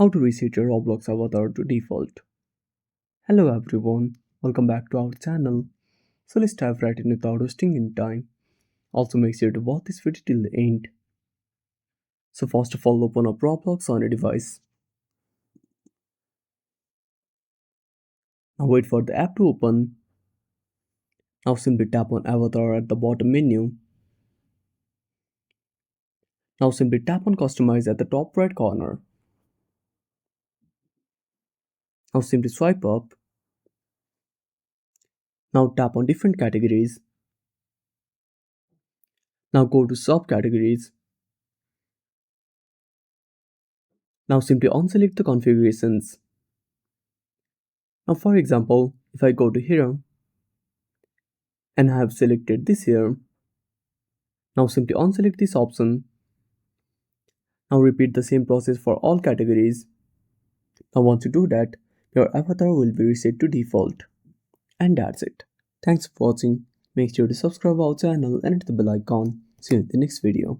How to reset your Roblox avatar to default. Hello everyone, welcome back to our channel. So let's dive right in without wasting any time. Also make sure to watch this video till the end. So first of all, open up Roblox on your device. Now wait for the app to open. Now simply tap on avatar at the bottom menu. Now simply tap on customize at the top right corner. Now simply swipe up. Now tap on different categories. Now go to subcategories. Now simply unselect the configurations. Now for example, if I go to here and I have selected this here, now simply unselect this option. Now repeat the same process for all categories. Now once you do that, your avatar will be reset to default. And that's it. Thanks for watching. Make sure to subscribe our channel and hit the bell icon. See you in the next video.